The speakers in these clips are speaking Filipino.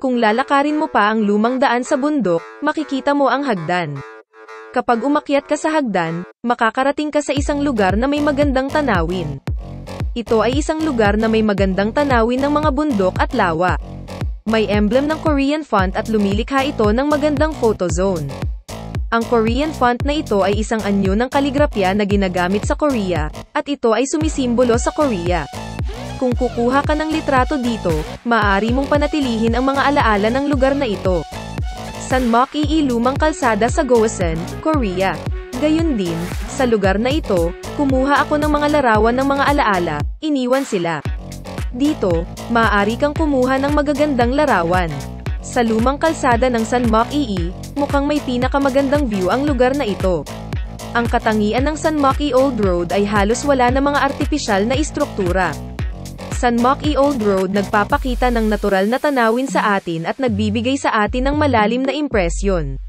Kung lalakarin mo pa ang lumang daan sa bundok, makikita mo ang hagdan. Kapag umakyat ka sa hagdan, makakarating ka sa isang lugar na may magandang tanawin. Ito ay isang lugar na may magandang tanawin ng mga bundok at lawa. May emblem ng Korean font at lumilikha ito ng magandang photo zone. Ang Korean font na ito ay isang anyo ng kaligrapya na ginagamit sa Korea, at ito ay sumisimbolo sa Korea. Kung kukuha ka ng litrato dito, maaari mong panatilihin ang mga alaala ng lugar na ito. Sanmok-ii lumang kalsada sa Gosan, Korea. Gayun din, sa lugar na ito, kumuha ako ng mga larawan ng mga alaala, iniwan sila. Dito, maaari kang kumuha ng magagandang larawan. Sa lumang kalsada ng Sanmok-ii, mukhang may pinakamagandang view ang lugar na ito. Ang katangian ng Sanmok-ii Old Road ay halos wala na mga artipisyal na istruktura. Sanmok-ii Old Road nagpapakita ng natural na tanawin sa atin at nagbibigay sa atin ng malalim na impresyon.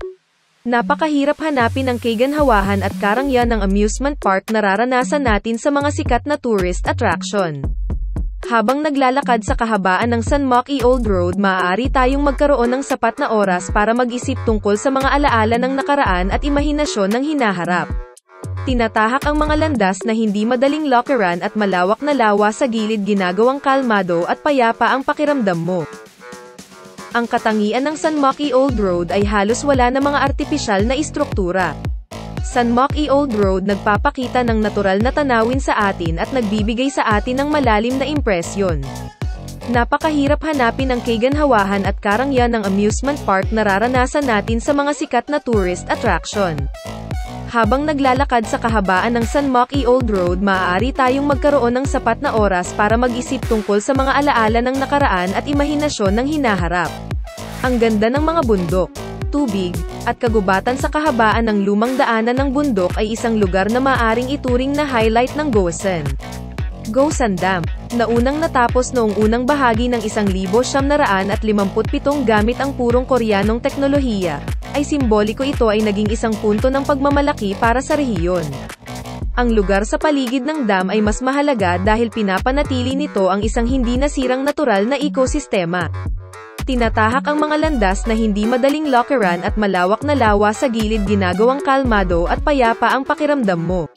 Napakahirap hanapin ang kagandahan at karangyaan ng amusement park na nararanasan natin sa mga sikat na tourist attraction. Habang naglalakad sa kahabaan ng Sanmok-ii Old Road, maaari tayong magkaroon ng sapat na oras para mag-isip tungkol sa mga alaala ng nakaraan at imahinasyon ng hinaharap. Tinatahak ang mga landas na hindi madaling lakaran at malawak na lawa sa gilid, ginagawang kalmado at payapa ang pakiramdam mo. Ang katangian ng Sanmok-ii Old Road ay halos wala na mga artipisyal na istruktura. Sanmok-ii Old Road nagpapakita ng natural na tanawin sa atin at nagbibigay sa atin ng malalim na impresyon. Napakahirap hanapin ang kagandahan at karangyaan ng amusement park na nararanasan natin sa mga sikat na tourist attraction. Habang naglalakad sa kahabaan ng Sanmok-ii Old Road, maaari tayong magkaroon ng sapat na oras para mag-isip tungkol sa mga alaala ng nakaraan at imahinasyon ng hinaharap. Ang ganda ng mga bundok, tubig, at kagubatan sa kahabaan ng lumang daanan ng bundok ay isang lugar na maaaring ituring na highlight ng Gosan. Gosan Dam, na unang natapos noong unang bahagi ng 1957 gamit ang purong Koreanong teknolohiya, ay simboliko. Ito ay naging isang punto ng pagmamalaki para sa rehiyon. Ang lugar sa paligid ng dam ay mas mahalaga dahil pinapanatili nito ang isang hindi nasirang natural na ekosistema. Tinatahak ang mga landas na hindi madaling lakaran at malawak na lawa sa gilid, ginagawang kalmado at payapa ang pakiramdam mo.